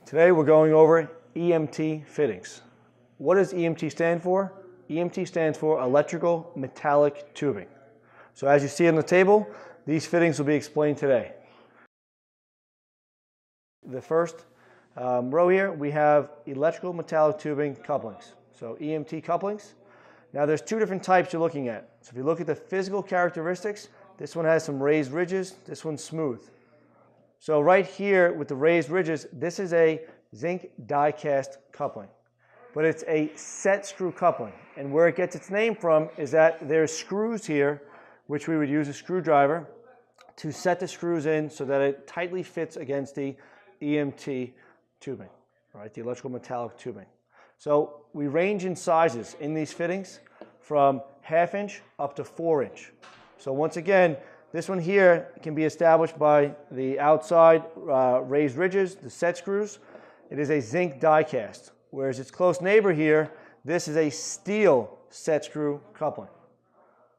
Today we're going over EMT fittings. What does EMT stand for? EMT stands for electrical metallic tubing. So as you see on the table, these fittings will be explained today. The first row here, we have electrical metallic tubing couplings. So EMT couplings. Now there's two different types you're looking at. So if you look at the physical characteristics, this one has some raised ridges, this one's smooth. So right here with the raised ridges, this is a zinc die-cast coupling, but it's a set screw coupling. And where it gets its name from is that there's screws here, which we would use a screwdriver to set the screws in so that it tightly fits against the EMT tubing, right? The electrical metallic tubing. So we range in sizes in these fittings from 1/2 inch up to 4 inch. So once again, this one here can be established by the outside raised ridges, the set screws. It is a zinc die cast, whereas its close neighbor here, this is a steel set screw coupling.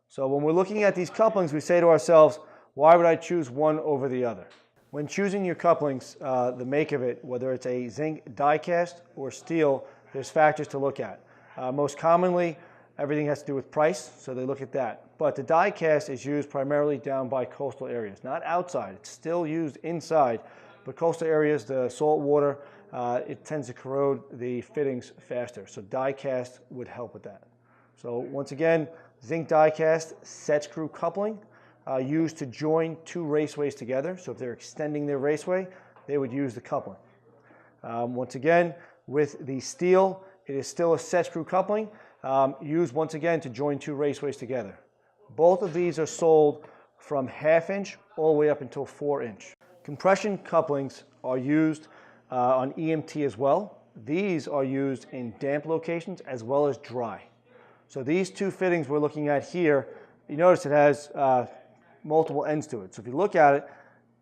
So when we're looking at these couplings, we say to ourselves, why would I choose one over the other? When choosing your couplings, the make of it, whether it's a zinc die cast or steel, there's factors to look at. Most commonly, everything has to do with price, so they look at that. But the die cast is used primarily down by coastal areas, not outside. It's still used inside, but coastal areas, the salt water, it tends to corrode the fittings faster. So die cast would help with that. So once again, zinc die cast set screw coupling used to join two raceways together. So if they're extending their raceway, they would use the coupling. Once again, with the steel, it is still a set screw coupling used once again to join two raceways together. Both of these are sold from 1/2 inch all the way up until 4 inch. Compression couplings are used on EMT as well. These are used in damp locations as well as dry. So these two fittings we're looking at here, you notice it has multiple ends to it. So if you look at it,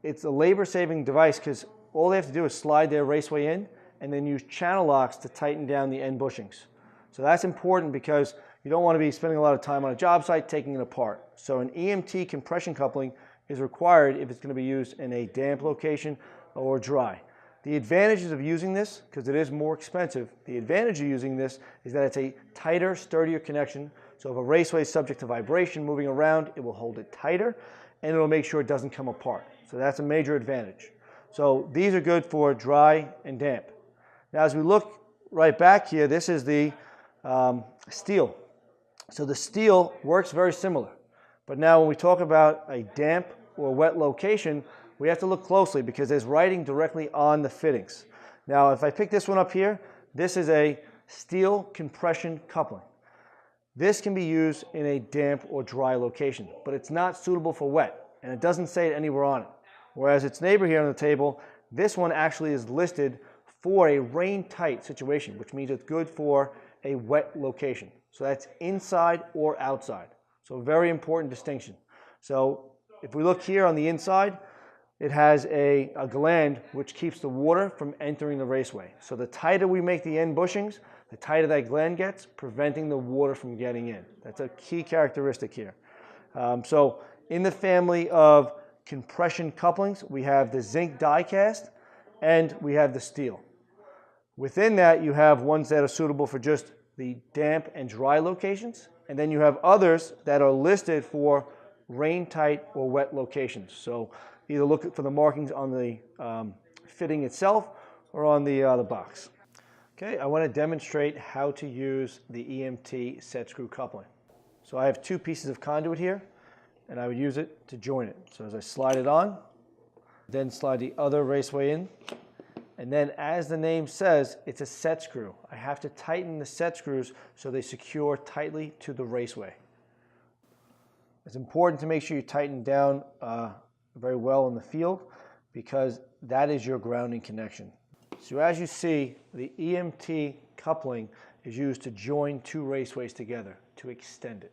it's a labor-saving device because all they have to do is slide their raceway in and then use channel locks to tighten down the end bushings. So that's important because you don't want to be spending a lot of time on a job site taking it apart. So an EMT compression coupling is required if it's going to be used in a damp location or dry. The advantages of using this, because it is more expensive, the advantage of using this is that it's a tighter, sturdier connection. So if a raceway is subject to vibration moving around, it will hold it tighter and it'll make sure it doesn't come apart. So that's a major advantage. So these are good for dry and damp. Now as we look right back here, this is the steel. So the steel works very similar. But now when we talk about a damp or wet location, we have to look closely because there's writing directly on the fittings. Now if I pick this one up here, this is a steel compression coupling. This can be used in a damp or dry location, but it's not suitable for wet, and it doesn't say it anywhere on it. Whereas its neighbor here on the table, this one actually is listed for a rain-tight situation, which means it's good for a wet location. So that's inside or outside. So very important distinction. So if we look here on the inside, it has a gland which keeps the water from entering the raceway. So the tighter we make the end bushings, the tighter that gland gets, preventing the water from getting in. That's a key characteristic here. So in the family of compression couplings, we have the zinc die cast and we have the steel. Within that, you have ones that are suitable for just the damp and dry locations, and then you have others that are listed for rain-tight or wet locations. So either look for the markings on the fitting itself or on the box. Okay, I want to demonstrate how to use the EMT set screw coupling. So I have two pieces of conduit here, and I would use it to join it. So as I slide it on, then slide the other raceway in, and then as the name says, it's a set screw. I have to tighten the set screws so they secure tightly to the raceway. It's important to make sure you tighten down very well in the field because that is your grounding connection. So as you see, the EMT coupling is used to join two raceways together to extend it.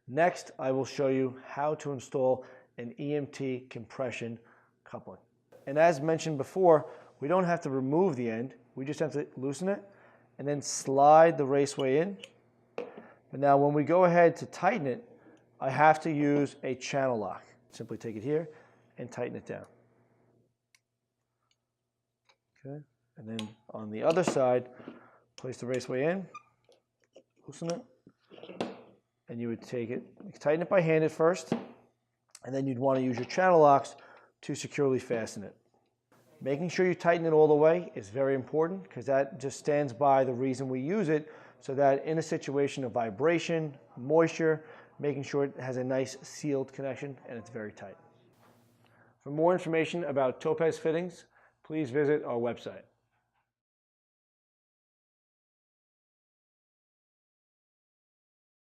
Next, I will show you how to install an EMT compression coupling. And as mentioned before, we don't have to remove the end. We just have to loosen it and then slide the raceway in. But now when we go ahead to tighten it, I have to use a channel lock. Simply take it here and tighten it down. Okay, and then on the other side, place the raceway in, loosen it, and you would take it, tighten it by hand at first, and then you'd want to use your channel locks to securely fasten it. Making sure you tighten it all the way is very important because that just stands by the reason we use it, so that in a situation of vibration, moisture, making sure it has a nice sealed connection and it's very tight. For more information about Topaz fittings, please visit our website.